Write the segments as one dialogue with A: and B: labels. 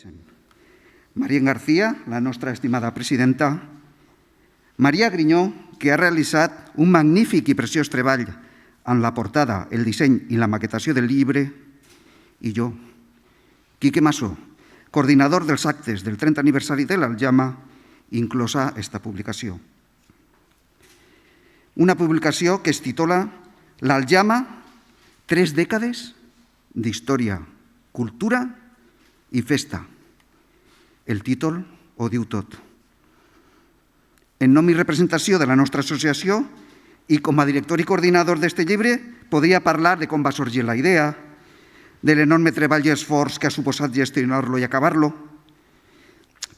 A: present. Marien García, la nostra estimada presidenta, Maria Grinyó, que ha realitzat un magnífic i preciós treball en la portada, el disseny i la maquetació del llibre, i jo, Quique Massó, coordinador dels actes del 30 aniversari de l'Aljama, inclosa esta publicació. Una publicació que es titula L'Aljama, 3 dècades d'història, cultura i festa. El títol ho diu tot. En nom i representació de la nostra associació i com a director i coordinador d'aquest llibre podria parlar de com va sorgir la idea, de l'enorme treball i esforç que ha suposat gestionar-lo i acabar-lo,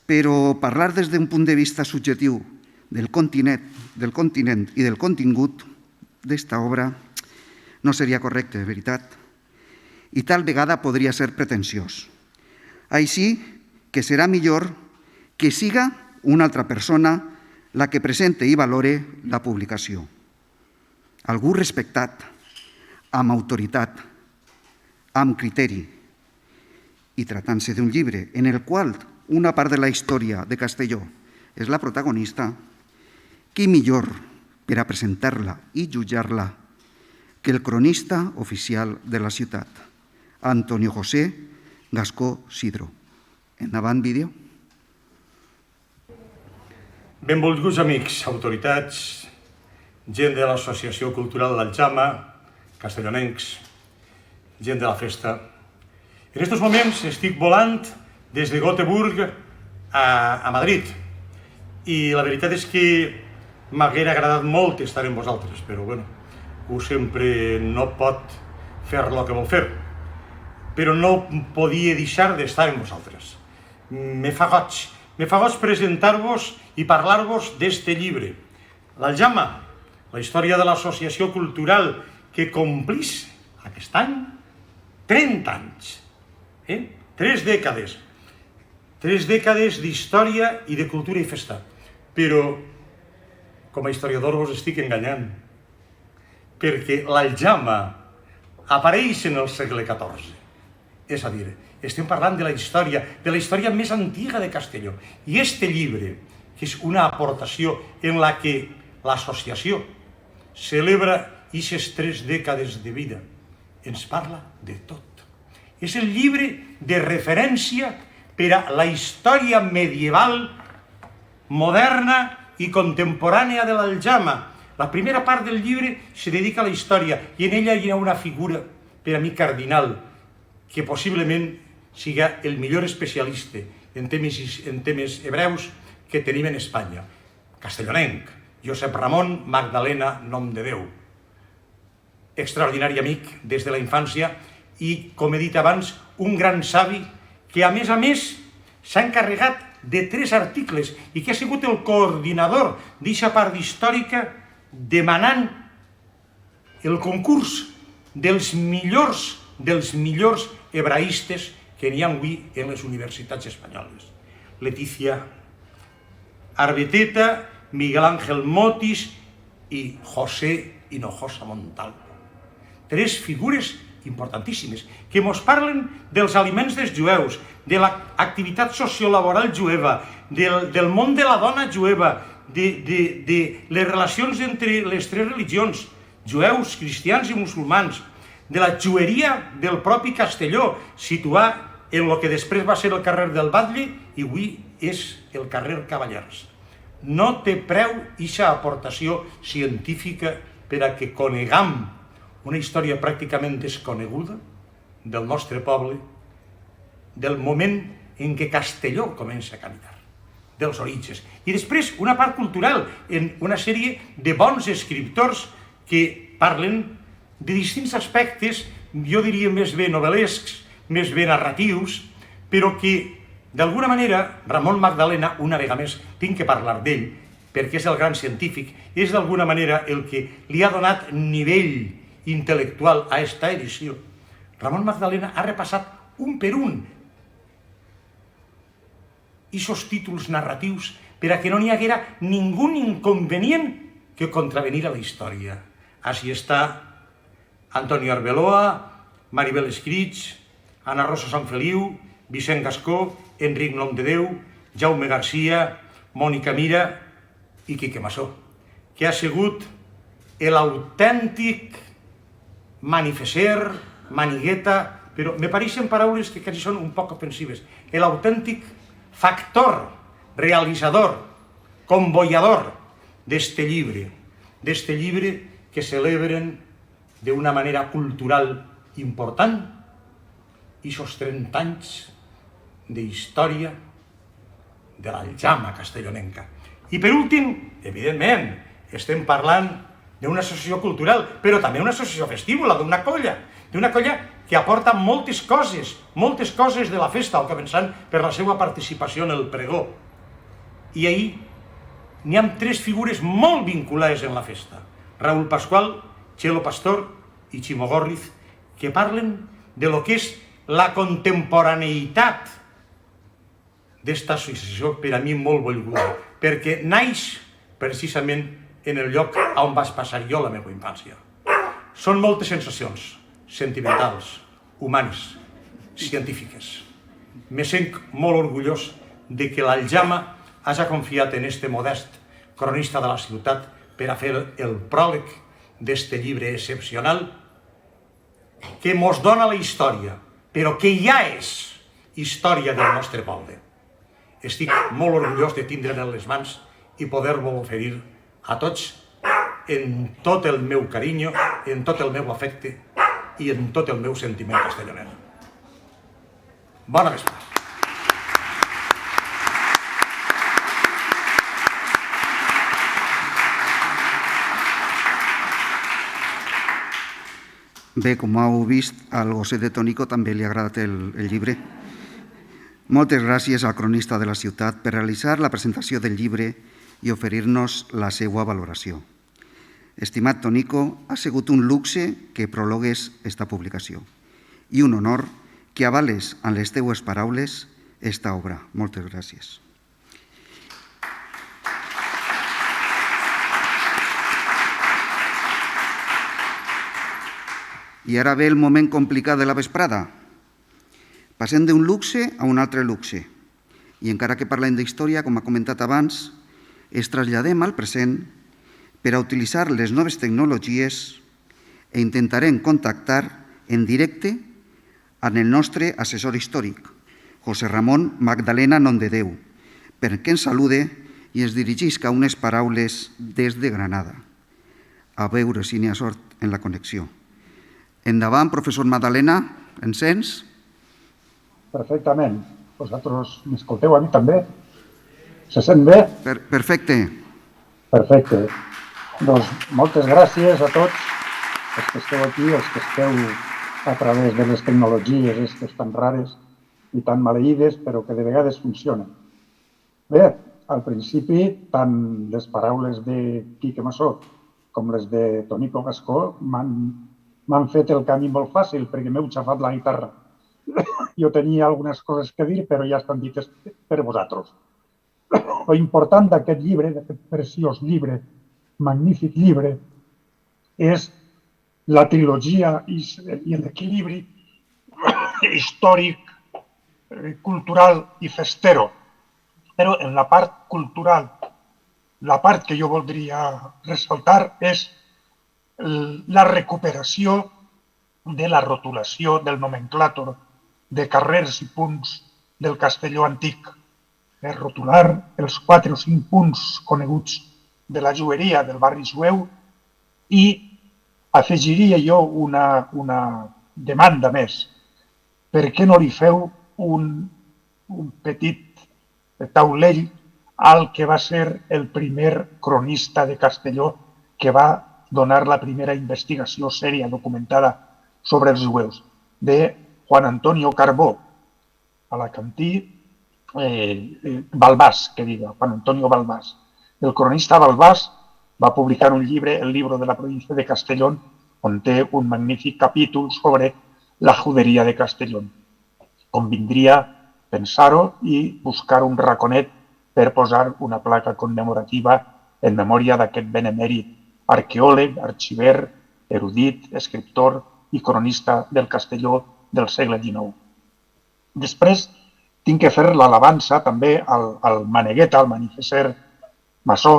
A: però parlar des d'un punt de vista subjectiu del continent i del contingut d'esta obra no seria correcte, de veritat, i tal vegada podria ser pretensiós. Així que serà millor que siga una altra persona la que presente i valore la publicació. Algú respectat, amb autoritat, amb criteri, i tractant-se d'un llibre en el qual una part de la història de Castelló és la protagonista, qui millor per a presentar-la i jutjar-la que el cronista oficial de la ciutat, Antonio José Gascó Sidro. Endavant, vídeo.
B: Benvolguts amics, autoritats, gent de l'Associació Cultural l'Aljama, castellonencs, gent de la festa. En aquests moments estic volant des de Göteborg a Madrid i la veritat és que m'haguera agradat molt estar amb vosaltres, però bueno, un sempre no pot fer el que vol fer, però no podia deixar d'estar amb vosaltres. Me fa goig presentar-vos i parlar-vos d'este llibre, l'Aljama, la història de l'associació cultural que complís aquest any 30 anys, 3 dècades. 3 dècades d'història i de cultura i festa. Però, com a historiador vos estic enganyant, perquè l'Aljama apareix en el segle XIV. És a dir, estem parlant de la història més antiga de Castelló. I este llibre, que és una aportació en la que l'associació celebra aquestes 3 dècades de vida, ens parla de tot. És el llibre de referència per a la història medieval, moderna i contemporània de l'Aljama. La primera part del llibre se dedica a la història i en ella hi ha una figura, per a mi cardinal, que possiblement siga el millor especialista en temes hebreus que tenim en Espanya. Castellonenc, Josep Ramon Magdalena Nomdedeu. Extraordinari amic des de la infància i, com he dit abans, un gran savi que, a més, s'ha encarregat de 3 articles i que ha sigut el coordinador d'aquesta part històrica demanant el concurs dels millors hebraistes que n'hi ha avui en les universitats espanyoles. Letícia Arbeteta, Miguel Ángel Motis i José Hinojosa Montalvo. 3 figures importantíssimes que ens parlen dels aliments dels jueus, de l'activitat sociolaboral jueva, del món de la dona jueva, de les relacions entre les 3 religions, jueus, cristians i musulmans, de la jueria del propi Castelló, situat en el que després va ser el carrer del Batlle i avui és el carrer Cavallers. No té preu aquesta aportació científica per a que coneguem una història pràcticament desconeguda del nostre poble, del moment en què Castelló comença a caminar, dels orígens. I després una part cultural, en una sèrie de bons escriptors que parlen de distints aspectes, jo diria més bé novel·lescs, més bé narratius, però que, d'alguna manera, Ramon Magdalena, una vegada més, tinc que parlar d'ell, perquè és el gran científic, és d'alguna manera el que li ha donat nivell intel·lectual a esta edició. Ramon Magdalena ha repassat un per un aquests títols narratius per a que no n'hi haguera ningú inconvenient que contravenir a la història. Així està Antonio Arbeloa, Maribel Escrits, Ana Rosa Sanfeliu, Vicent Gascó Enric Nomdedeu, Jaume Garcia, Mònica Mira i Quique Massó, que ha sigut l'autèntic manifesser, manigueta, però me pareixen paraules que quasi són un poc ofensives, l'autèntic factor, realitzador, convoyador d'este llibre que celebren d'una manera cultural important i sos 30 anys d'història de l'Aljama castellonenca. I per últim, evidentment, estem parlant d'una associació cultural, però també una associació festívola, d'una colla que aporta moltes coses de la festa, començant per la seva participació en el pregó. I ahir n'hi ha 3 figures molt vinculades en la festa. Raúl Pascual, Txelo Pastor i Ximo Górriz, que parlen de lo que és la contemporaneïtat d'esta associació, per a mi molt volguda, perquè naix precisament en el lloc on vaig passar jo la meva infància. Són moltes sensacions sentimentals, humanes, científiques. Me sent molt orgullós de que l'Aljama hagi confiat en este modest cronista de la ciutat per a fer el pròleg d'este llibre excepcional que mos dona la història, però que ja és història del nostre poble. Estic molt orgullós de tindre'n en les mans i poder-vos oferir a tots en tot el meu carinyo, en tot el meu afecte i en tot el meu sentiment castelloner. Bona vesprada.
A: Bé, com heu vist, al gosset de Tonico també li ha agradat el llibre. Moltes gràcies al cronista de la ciutat per realitzar la presentació del llibre i oferir-nos la seva valoració. Estimat Tonico, ha sigut un luxe que prologues esta publicació i un honor que avales amb les teues paraules esta obra. Moltes gràcies. I ara ve el moment complicat de la vesprada. Passem d'un luxe a un altre luxe. I encara que parlem d'història, com ha comentat abans, es traslladem al present per a utilitzar les noves tecnologies i intentarem contactar en directe amb el nostre assessor històric, José Ramon Magdalena Nomdedeu, perquè ens salude i ens dirigisca unes paraules des de Granada. A veure si n'hi ha sort en la connexió. Endavant, professor Magdalena, ens sents?
C: Perfectament. Vosaltres m'escolteu a mi també? Se sent bé?
A: Perfecte.
C: Perfecte. Doncs moltes gràcies a tots els que esteu aquí, els que esteu a través de les tecnologies aquestes tan rares i tan maleïdes, però que de vegades funcionen. Bé, al principi, tant les paraules de Quique Massó com les de Tonico Gascó m'han fet el camí molt fàcil perquè m'heu xafat la guitarra. Jo tenia algunes coses que dir, però ja estan dites per vosaltres. Lo important d'aquest llibre, d'aquest preciós llibre, magnífic llibre, és la trilogia i l'equilibri històric, cultural i festero. Però en la part cultural, la part que jo voldria ressaltar és la recuperació de la rotulació del nomenclàtor de carrers i punts del Castelló antic. Rotular els 4 o 5 punts coneguts de la jueria del barri jueu i afegiria jo una demanda més. Per què no li feu un petit taulell al que va ser el primer cronista de Castelló que va donar la primera investigació sèria documentada sobre els jueus, de Juan Antonio Carbó, alacantí, Balbás, que diga, Juan Antonio Balbás. El cronista Balbás va publicar un llibre, el Libro de la província de Castellón, on té un magnífic capítol sobre la juderia de Castellón. Convindria pensar-ho i buscar un raconet per posar una placa commemorativa en memòria d'aquest benemèrit arqueòleg, arxiver, erudit, escriptor i cronista del Castelló del segle XIX. Després, tinc que fer l'alabança també al Manegueta, al manifester maçó,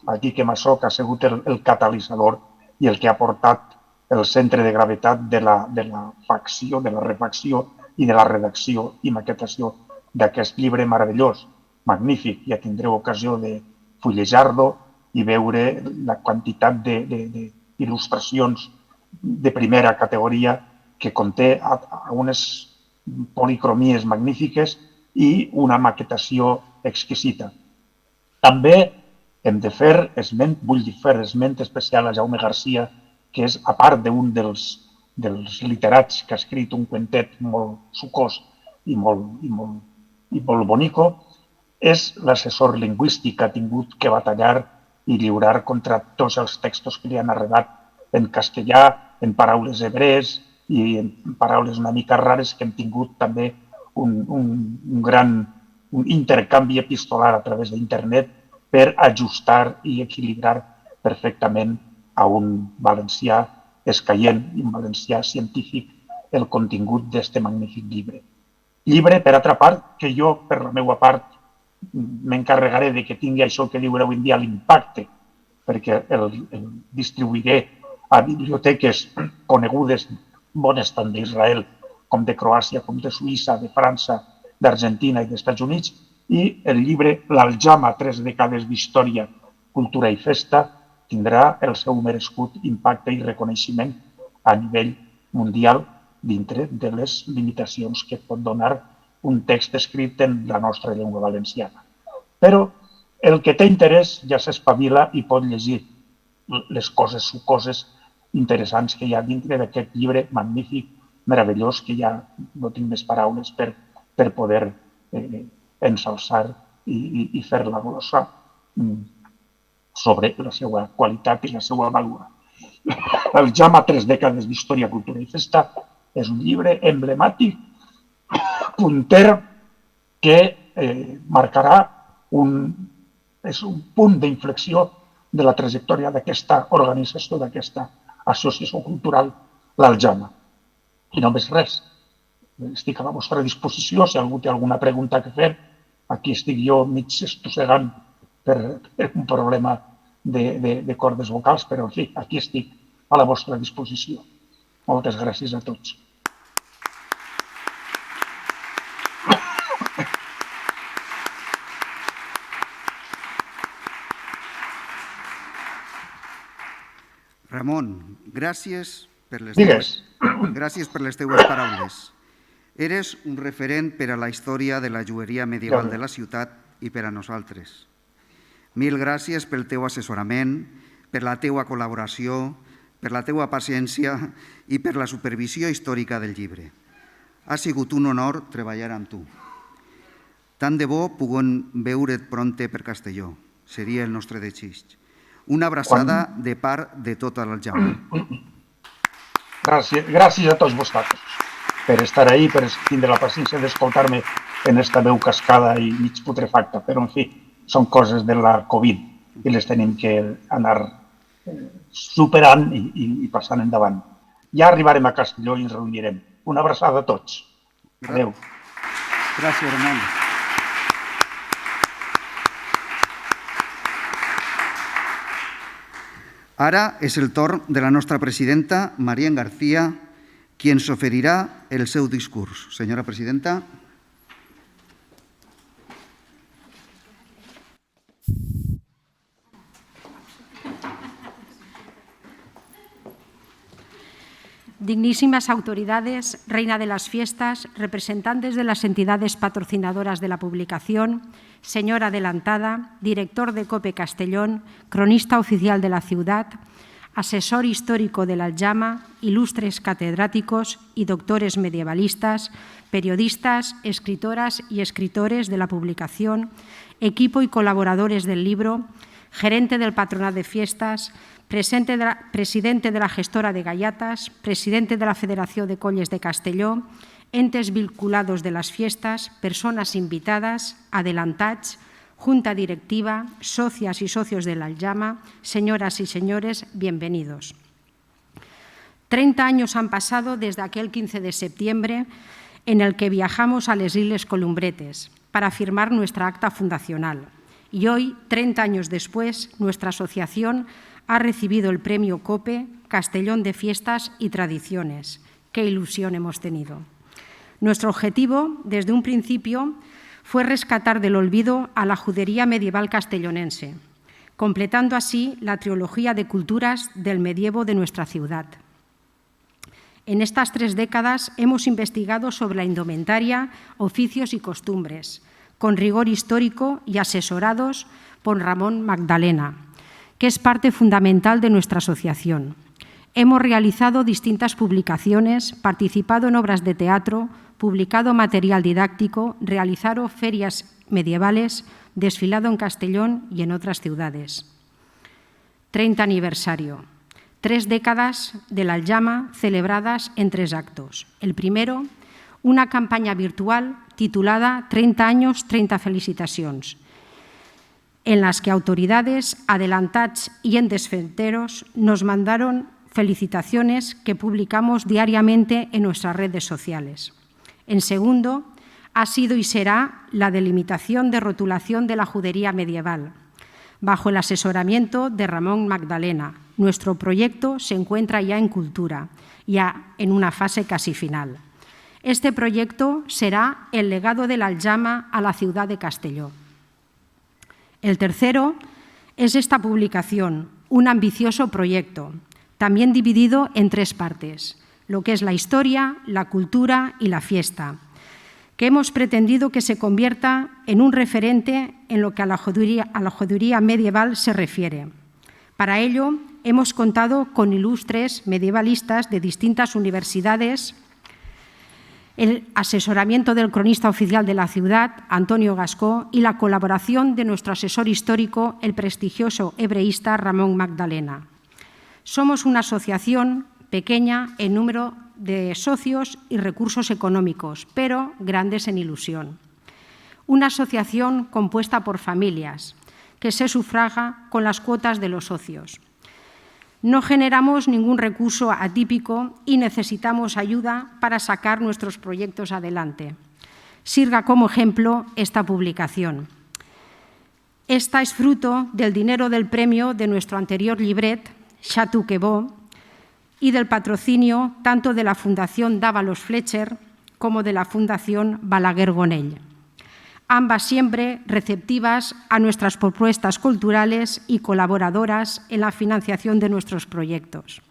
C: aquí que maçó que ha sigut el catalitzador i el que ha portat el centre de gravetat de la facció, de la refacció i de la redacció i maquetació d'aquest llibre meravellós, magnífic. Ja tindreu ocasió de fullejar-lo i veure la quantitat d'il·lustracions de primera categoria que conté unes policromies magnífiques i una maquetació exquisita. També hem de fer esment, vull fer esment especial a Jaume Garcia, que és, a part d'un dels literats que ha escrit un cuentet molt sucós i molt bonico, és l'assessor lingüístic que ha tingut que batallar i lliurar contra tots els textos que li han arribat en castellà, en paraules hebrees i en paraules una mica rares que hem tingut també un gran intercanvi epistolar a través d'internet per ajustar i equilibrar perfectament a un valencià escaient i un valencià científic el contingut d'aquest magnífic llibre. Llibre, per altra part, que jo, per la meva part, m'encarregaré de que tingui això que diuen avui en dia l'impacte, perquè el distribuiré a biblioteques conegudes bones tant d'Israel com de Croàcia, com de Suïssa, de França, d'Argentina i dels Estats Units, i el llibre L'Aljama, 3 dècades d'història, cultura i festa, tindrà el seu merescut impacte i reconeixement a nivell mundial dintre de les limitacions que pot donar un text escrit en la nostra llengua valenciana. Però el que té interès ja s'espavila i pot llegir les coses sucoses interessants que hi ha dintre d'aquest llibre magnífic, meravellós, que ja no tinc més paraules per poder ensalçar i fer la glossa sobre la seva qualitat i la seva vàlua. El Jama, 3 dècades d'història, cultura i festa, és un llibre emblemàtic, punter, que marcarà un punt d'inflexió de la trajectòria d'aquesta organització, d'aquesta associació cultural, l'Aljama. I només res. Estic a la vostra disposició. Si algú té alguna pregunta que fer, aquí estic jo mig estossegant per un problema de cordes vocals, però en fi, aquí estic a la vostra disposició. Moltes gràcies a tots.
A: Ramon, gràcies per les teues paraules. Eres un referent per a la història de la joieria medieval de la ciutat i per a nosaltres. Mil gràcies pel teu assessorament, per la teua col·laboració, per la teua paciència i per la supervisió històrica del llibre. Ha sigut un honor treballar amb tu. Tant de bo puguem veure't prompte per Castelló. Seria el nostre desig. Una abraçada de part de tota l'Aljama.
C: Gràcies a tots vosaltres per estar ahí, per tindre la paciència d'escoltar-me en esta veu cascada i mig putrefacta. Però, en fi, són coses de la Covid i les tenim que anar superant i passant endavant. Ja arribarem a Castelló i ens reunirem. Una abraçada a tots. Adéu.
A: Gràcies, Ramon. Ara és el torn de la nostra presidenta, Marién García, qui ens oferirà el seu discurs. Senyora presidenta.
D: Dignísimas autoridades, reina de las fiestas, representantes de las entidades patrocinadoras de la publicación, señor adelantada, director de COPE Castellón, cronista oficial de la ciudad, asesor histórico de la Aljama, ilustres catedráticos y doctores medievalistas, periodistas, escritoras y escritores de la publicación, equipo y colaboradores del libro, gerente del Patronat de Fiestas, presidente de la gestora de Gallatas, presidente de la Federación de Colles de Castelló, entes vinculados de las fiestas, personas invitadas, adelantats, junta directiva, socias y socios de la Aljama, señoras y señores, bienvenidos. 30 años han pasado desde aquel 15 de septiembre en el que viajamos a les Isles Columbretes para firmar nuestra acta fundacional. Y hoy, 30 años después, nuestra asociación ha recibido el premio COPE Castellón de Fiestas y Tradiciones. ¡Qué ilusión hemos tenido! Nuestro objetivo, desde un principio, fue rescatar del olvido a la judería medieval castellonense, completando así la trilogía de culturas del medievo de nuestra ciudad. En estas 3 décadas hemos investigado sobre la indumentaria, oficios y costumbres, con rigor histórico y asesorados por Ramón Magdalena, que es parte fundamental de nuestra asociación. Hemos realizado distintas publicaciones, participado en obras de teatro, publicado material didáctico, realizado ferias medievales, desfilado en Castellón y en otras ciudades. 30 aniversario. 3 décadas de la Aljama celebradas en 3 actos. El primero, una campaña virtual titulada 30 años, 30 felicitacions, en las que autoridades, adelantats y entes fronteros nos mandaron felicitaciones que publicamos diariamente en nuestras redes sociales. En segundo, ha sido y será la delimitación de rotulación de la judería medieval, bajo el asesoramiento de Ramón Magdalena. Nuestro proyecto se encuentra ya en cultura, ya en una fase casi final. Este proyecto será el legado de la Aljama a la ciudad de Castelló. El tercero es esta publicación, un ambicioso proyecto, también dividido en 3 partes, lo que es la historia, la cultura y la fiesta, que hemos pretendido que se convierta en un referente en lo que a la judería medieval se refiere. Para ello, hemos contado con ilustres medievalistas de distintas universidades, el asesoramiento del cronista oficial de la ciudad, Antonio Gascó, y la colaboración de nuestro asesor histórico, el prestigioso hebreísta Ramón Magdalena. Somos una asociación pequeña en número de socios y recursos económicos, pero grandes en ilusión. Una asociación compuesta por familias, que se sufraga con las cuotas de los socios. No generamos ningún recurso atípico y necesitamos ayuda para sacar nuestros proyectos adelante. Sirva como ejemplo esta publicación. Esta es fruto del dinero del premio de nuestro anterior llibret, Xatu que bo, y del patrocinio tanto de la Fundación Dávalos Fletcher como de la Fundación Balaguer Gonell, ambas siempre receptivas a nuestras propuestas culturales y colaboradoras en la financiación de nuestros proyectos.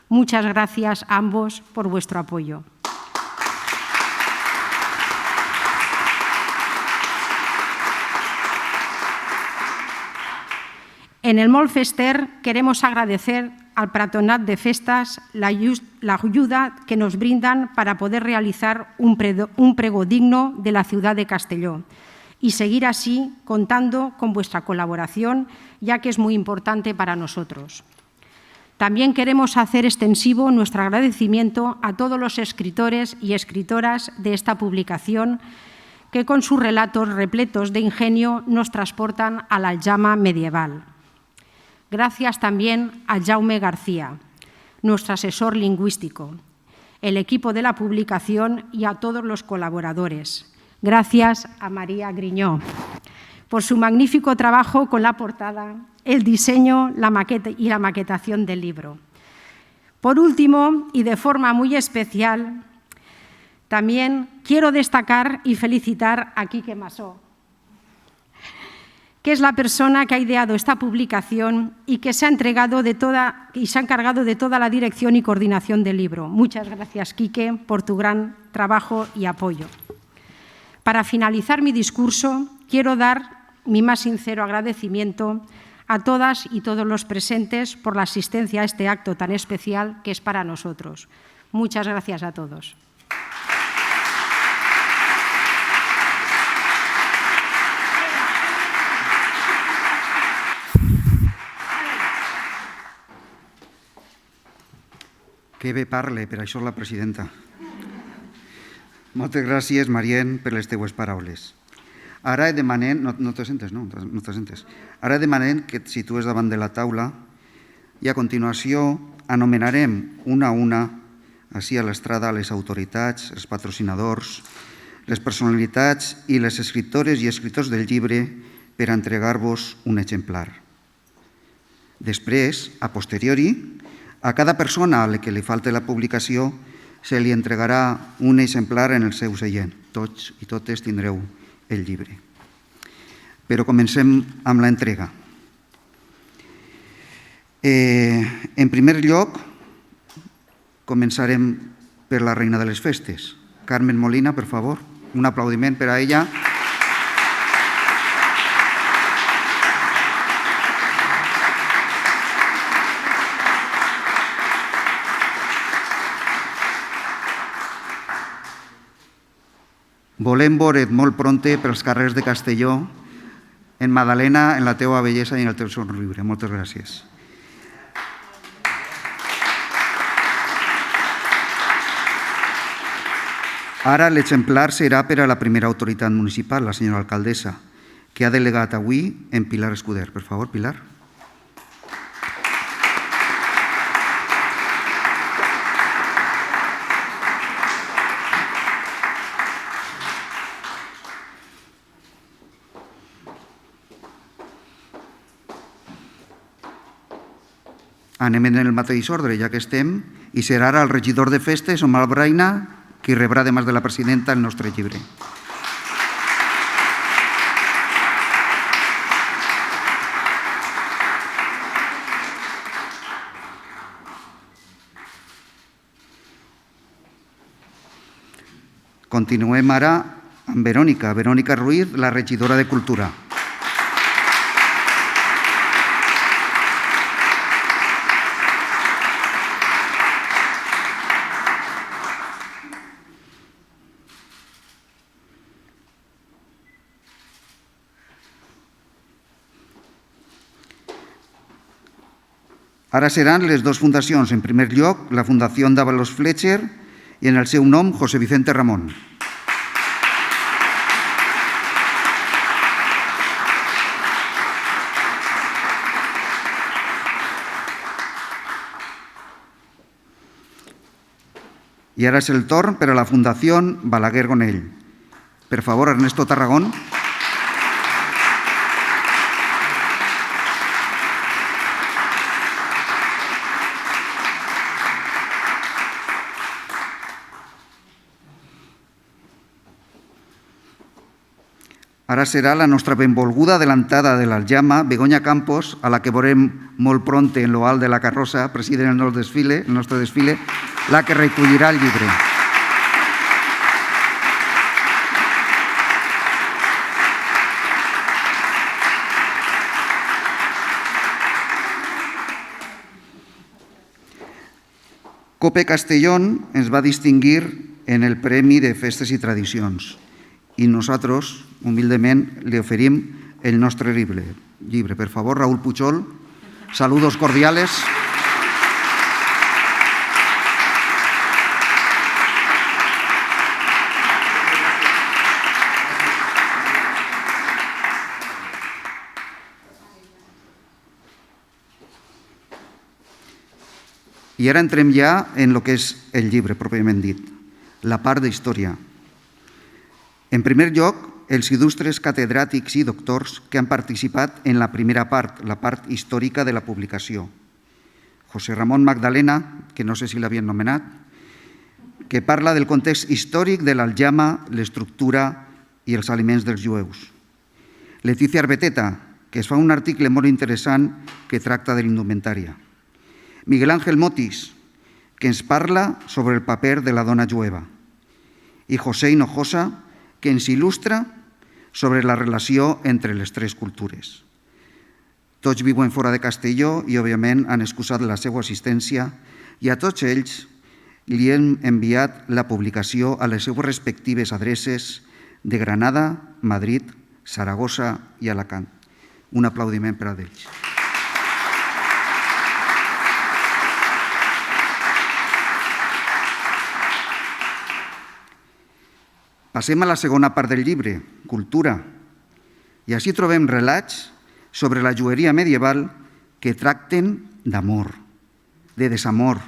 D: Muchas gracias a ambos por vuestro apoyo. En el Molt Fester queremos agradecer al Patronat de Festas la ayuda que nos brindan para poder realizar un prego digno de la ciudad de Castelló y seguir así contando con vuestra colaboración, ya que es muy importante para nosotros. También queremos hacer extensivo nuestro agradecimiento a todos los escritores y escritoras de esta publicación que con sus relatos repletos de ingenio nos transportan a la Aljama medieval. Gracias también a Jaume García, nuestro asesor lingüístico, el equipo de la publicación y a todos los colaboradores. Gracias a María Griñó por su magnífico trabajo con la portada, el diseño y la maquetación del libro. Por último, y de forma muy especial, también quiero destacar y felicitar a Quique Masó, que es la persona que ha ideado esta publicación y que se ha encargado de toda la dirección y coordinación del libro. Muchas gracias, Quique, por tu gran trabajo y apoyo. Para finalizar mi discurso, quiero dar mi más sincero agradecimiento a todas y todos los presentes por la asistencia a este acto tan especial que es para nosotros. Muchas gracias a todos.
A: Que bé parle, per això la presidenta. Moltes gràcies, Marien, per les teues paraules. Ara demanem... No te sentes, no? No te sentes. Ara demanem que et situes davant de la taula i a continuació anomenarem una a una així a l'estrada, les autoritats, els patrocinadors, les personalitats i les escriptores i escriptors del llibre per entregar-vos un exemplar. Després, a posteriori, a cada persona a la que li falti la publicació se li entregarà un exemplar en el seu seient. Tots i totes tindreu el llibre. Però comencem amb l'entrega. En primer lloc, començarem per la reina de les festes. Carmen Molina, per favor, un aplaudiment per a ella. Volem veure't molt pronte pels carrers de Castelló, en Madalena, en la teua bellesa i en el teu somriure. Moltes gràcies. Ara l'exemplar serà per a la primera autoritat municipal, la senyora alcaldessa, que ha delegat avui en Pilar Escuder. Per favor, Pilar. Anem en el mateix ordre, ja que estem, i serà ara el regidor de festes, Omar Braina, qui rebrà, además de la presidenta, el nostre llibre. Continuem ara amb Verónica Ruiz, la regidora de Cultura. Ara seran les dues fundacions. En primer lloc, la Fundació d'Avalos Fletcher i en el seu nom, José Vicente Ramón. I ara és el torn per a la Fundació Balaguer Gonell. Per favor, Ernesto Tarragón. Ara serà la nostra benvolguda adelantada de l'Aljama, Begoña Campos, a la que veurem molt pronte en lo alt de la carrossa, president el nostre desfile, la que recollirà el llibre. Cope Castellón ens va distingir en el Premi de Festes i Tradicions i nosaltres, humilment, li oferim el nostre llibre. Per favor, Raúl Puchol, saludos cordiales. I ara entrem ja en el que és el llibre, pròpiament dit, la part d'història. En primer lloc, els il·lustres catedràtics i doctors que han participat en la primera part, la part històrica de la publicació. José Ramón Magdalena, que no sé si l'havien nomenat, que parla del context històric de l'Aljama, l'estructura i els aliments dels jueus. Leticia Arbeteta, que es fa un article molt interessant que tracta de l'indumentària. Miguel Ángel Motis, que ens parla sobre el paper de la dona jueva. I José Hinojosa, que ens il·lustra sobre la relació entre les tres cultures. Tots viuen fora de Castelló i, òbviament, han excusat la seva assistència i a tots ells li hem enviat la publicació a les seues respectives adreces de Granada, Madrid, Saragossa i Alacant. Un aplaudiment per a ells. Passem a la segona part del llibre, cultura, i així trobem relats sobre la joieria medieval que tracten d'amor, de desamor,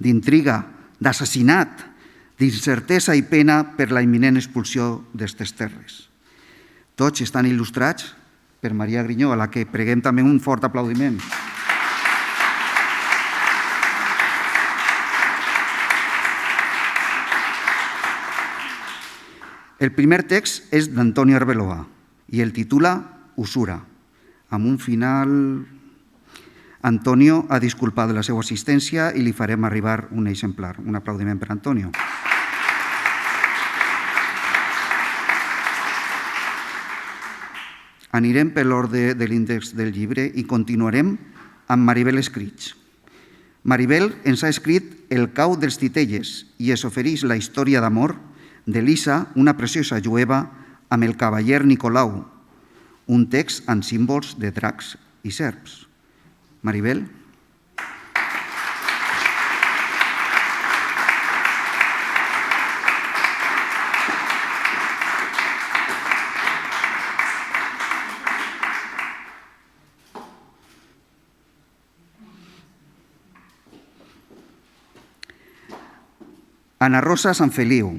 A: d'intriga, d'assassinat, d'incertesa i pena per la imminent expulsió d'estes terres. Tots estan il·lustrats per Maria Grinyó, a la que preguem també un fort aplaudiment. El primer text és d'Antonio Arbeloa i el titula Usura. Amb un final, Antonio ha disculpat de la seva assistència i li farem arribar un exemplar. Un aplaudiment per Antonio. Anirem per l'ordre de l'índex del llibre i continuarem amb Maribel Escrits. Maribel ens ha escrit El cau dels titelles i es ofereix la història d'amor d'Elisa, una preciosa jueva, amb el cavaller Nicolau, un text amb símbols de dracs i serps. Maribel? Ana Rosa Sanfeliu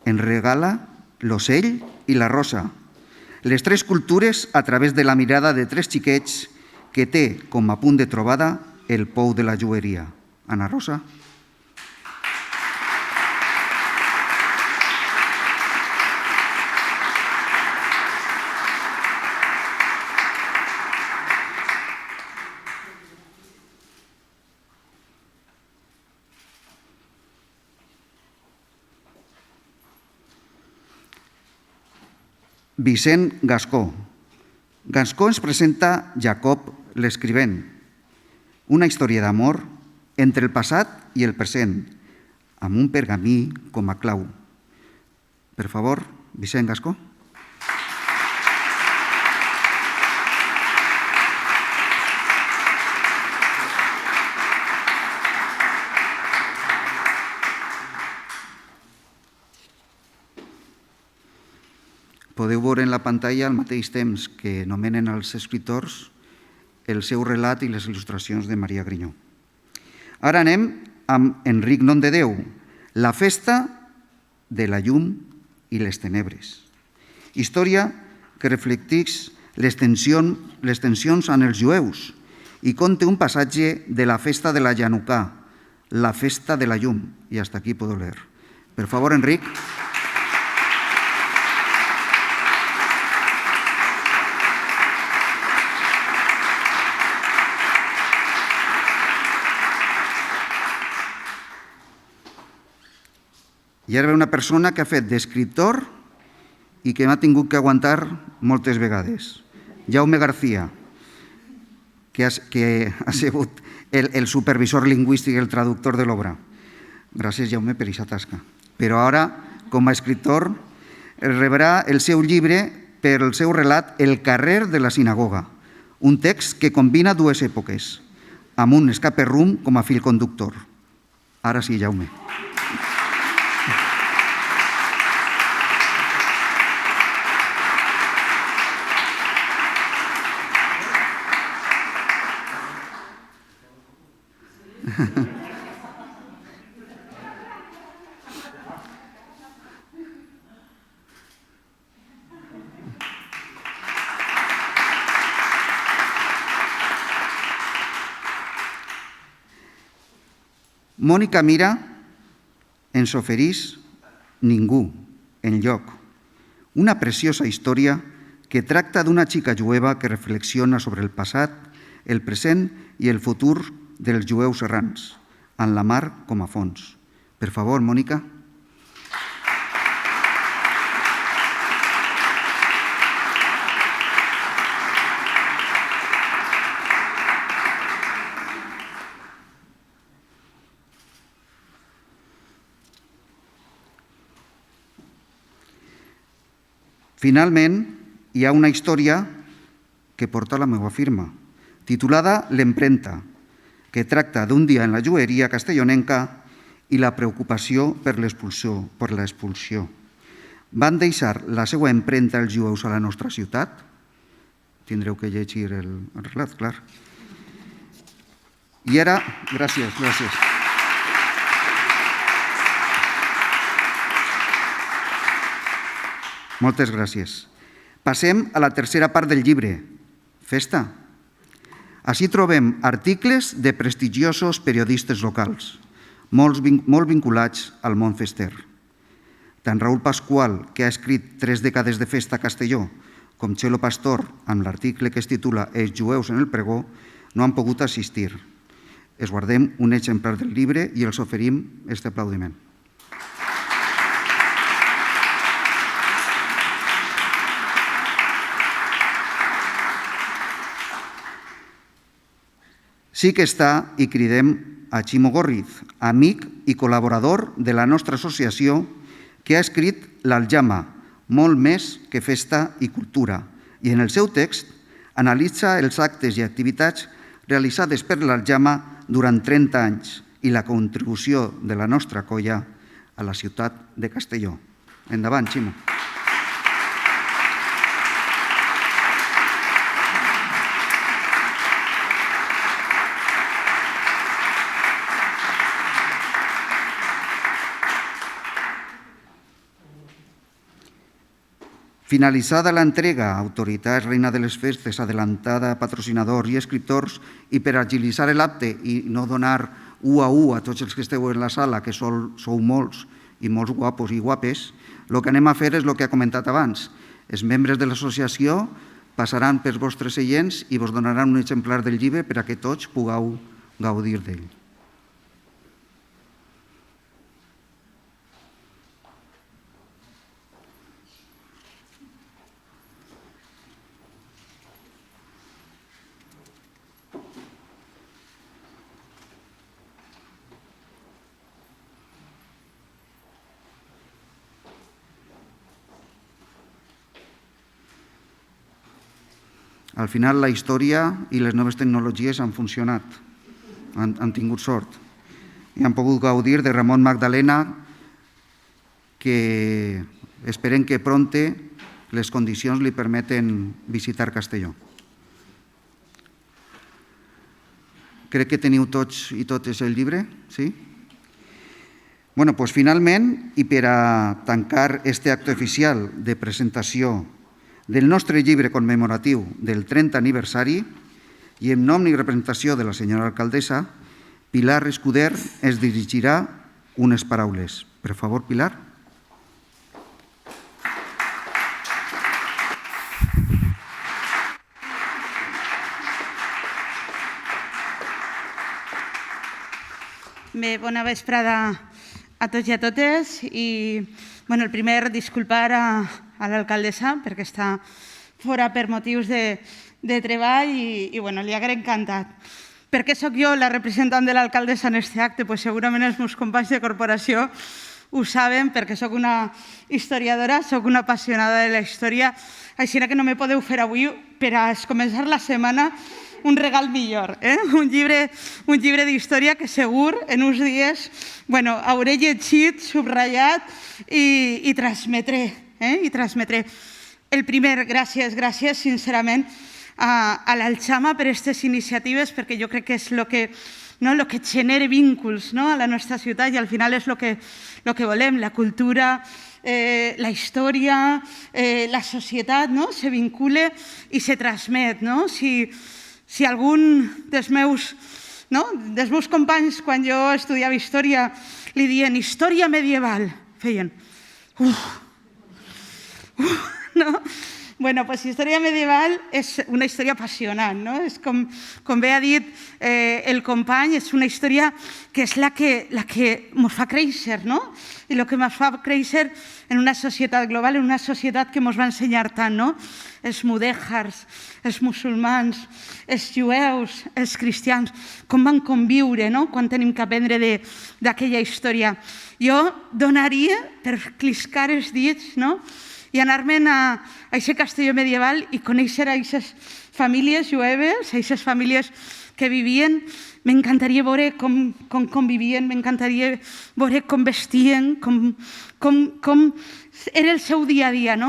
A: en regala l'ocell i la rosa, les tres cultures a través de la mirada de tres xiquets que té com a punt de trobada el pou de la joieria. Ana Rosa. Vicent Gascó. Gascó ens presenta Jacob l'escrivent, una història d'amor entre el passat i el present, amb un pergamí com a clau. Per favor, Vicent Gascó. Podeu veure en la pantalla al mateix temps que nomenen els escriptors el seu relat i les il·lustracions de Maria Grinyó. Ara anem amb Enric Nomdedeu, La festa de la llum i les tenebres. Història que reflecteix les tensions en els jueus i conta un passatge de la festa de la Hanukkà, la festa de la llum. I hasta aquí puedo leer. Per favor, Enric. I ara ve una persona que ha fet d'escriptor i que m'ha tingut que aguantar moltes vegades. Jaume García, que ha sigut el supervisor lingüístic i el traductor de l'obra. Gràcies, Jaume, per aquesta tasca. Però ara, com a escriptor, rebrà el seu llibre per el seu relat El carrer de la sinagoga, un text que combina dues èpoques, amb un escape room com a fil conductor. Ara sí, Jaume. Mònica Mira ens ofereix Ningú, enlloc, una preciosa història que tracta d'una xica jueva que reflexiona sobre el passat, el present i el futur dels jueus errants, amb la mar com a fons. Per favor, Mònica. Finalment, hi ha una història que porta la meva firma, titulada L'empremta, que tracta d'un dia en la joieria castellonenca i la preocupació per l'expulsió. Van deixar la seva empremta els jueus a la nostra ciutat? Tindreu que llegir el relat, clar. I ara, gràcies. Moltes gràcies. Passem a la tercera part del llibre, Festa. Ací trobem articles de prestigiosos periodistes locals, molt vinculats al món fester. Tant Raül Pascual, que ha escrit 3 dècades de festa a Castelló, com Txelo Pastor, amb l'article que es titula Els jueus en el pregó, no han pogut assistir. Es guardem un exemplar del llibre i els oferim aquest aplaudiment. Sí que està i cridem a Ximo Gorriz, amic i col·laborador de la nostra associació, que ha escrit l'Aljama, molt més que festa i cultura, i en el seu text analitza els actes i activitats realitzades per l'Aljama durant 30 anys i la contribució de la nostra colla a la ciutat de Castelló. Endavant, Ximo. Finalitzada la entrega a autoritats Reina de les Festes, adelantada a patrocinadors i escriptors, i per agilitzar l'acte i no donar u a tots els que esteu en la sala, que sou molts i molts guapos i guapes, el que anem a fer és el que ha comentat abans. Els membres de l'associació passaran pels vostres seients i vos donaran un exemplar del llibre per a que tots pugueu gaudir d'ell. Al final, la història i les noves tecnologies han funcionat, han tingut sort i han pogut gaudir de Ramon Magdalena, que esperem que prompte les condicions li permeten visitar Castelló. Crec que teniu tots i totes el llibre, sí? Bé, doncs finalment, i per a tancar este acte oficial de presentació del nostre llibre commemoratiu del 30 aniversari, i en nom i representació de la senyora alcaldessa, Pilar Escuder es dirigirà unes paraules. Per favor, Pilar.
E: Bé, bona vesprada a tots i a totes. I, el primer, disculpar a l'alcaldessa perquè està fora per motius de treball i li haguera encantat. Per què soc jo la representant de l'alcaldessa en aquest acte? Segurament els meus companys de corporació ho saben, perquè soc una historiadora, soc una apassionada de la història, així que no me podeu fer avui, per a començar la setmana, un regal millor, un llibre d'història que segur en uns dies hauré llegit, subratllat i transmetré. El primer, gràcies, sincerament, a l'Aljama per aquestes iniciatives, perquè jo crec que és el que genera vínculs a la nostra ciutat i al final és el que volem, la cultura, la història, la societat se vincula i se transmet. Si algun dels meus companys, quan jo estudiava història, li diuen història medieval, feien història medieval és una història apassionant, és com bé ha dit el company, és una història que és la que ens fa créixer, i el que ens fa créixer en una societat global, en una societat que ens va ensenyar tant, els mudèjars, els musulmans, els jueus, els cristians, com van conviure, quan tenim que aprendre d'aquella història. Jo donaria per cliscar els dits i anar-me'n a aquest Castelló medieval i conèixer aquestes famílies jueves, aquestes famílies que vivien. M'encantaria veure com convivien, m'encantaria veure com vestien, com era el seu dia a dia,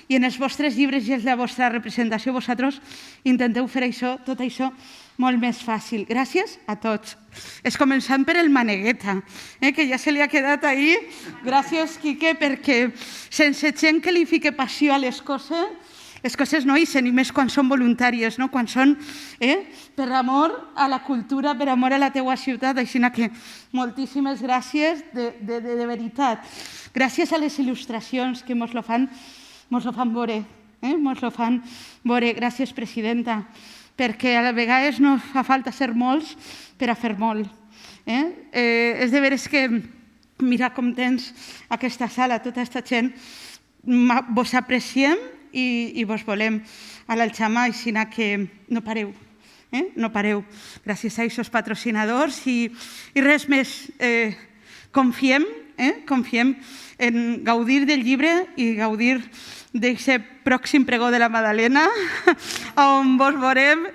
E: I en els vostres llibres i en la vostra representació vosaltres intenteu fer això, tot això molt més fàcil. Gràcies a tots. És començant per el Manegueta, que ja se li ha quedat ahí. Gràcies, Quique, perquè sense gent que li fique passió a les coses no ixen, i més quan són voluntàries, quan són per amor a la cultura, per amor a la teua ciutat. Així que moltíssimes gràcies, de veritat. Gràcies a les il·lustracions que mos lo fan veure. Gràcies, presidenta, perquè a vegades no fa falta ser molts per a fer molt. És de veres que mira com tens aquesta sala, tota aquesta gent, vos apreciem i vos volem a l'Altxama, així que no pareu. No pareu. Gràcies a aquests patrocinadors i res més. Confiem en gaudir del llibre i gaudir d'aquest pròxim pregó de la Madalena, on vos veurem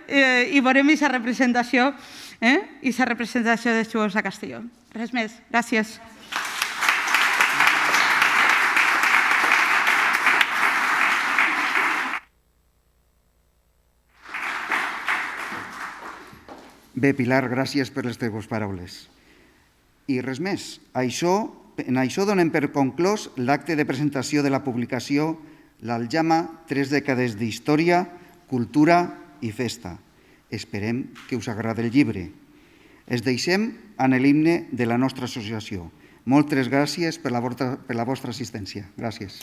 E: i veurem aquesta representació de Juegos a Castelló. Res més. Gràcies.
A: Bé, Pilar, gràcies per les teves paraules. I res més. En això donem per conclòs l'acte de presentació de la publicació L'Aljama, 3 dècades d'història, cultura i festa. Esperem que us agradi el llibre. Es deixem en l'himne de la nostra associació. Moltes gràcies per la vostra assistència. Gràcies.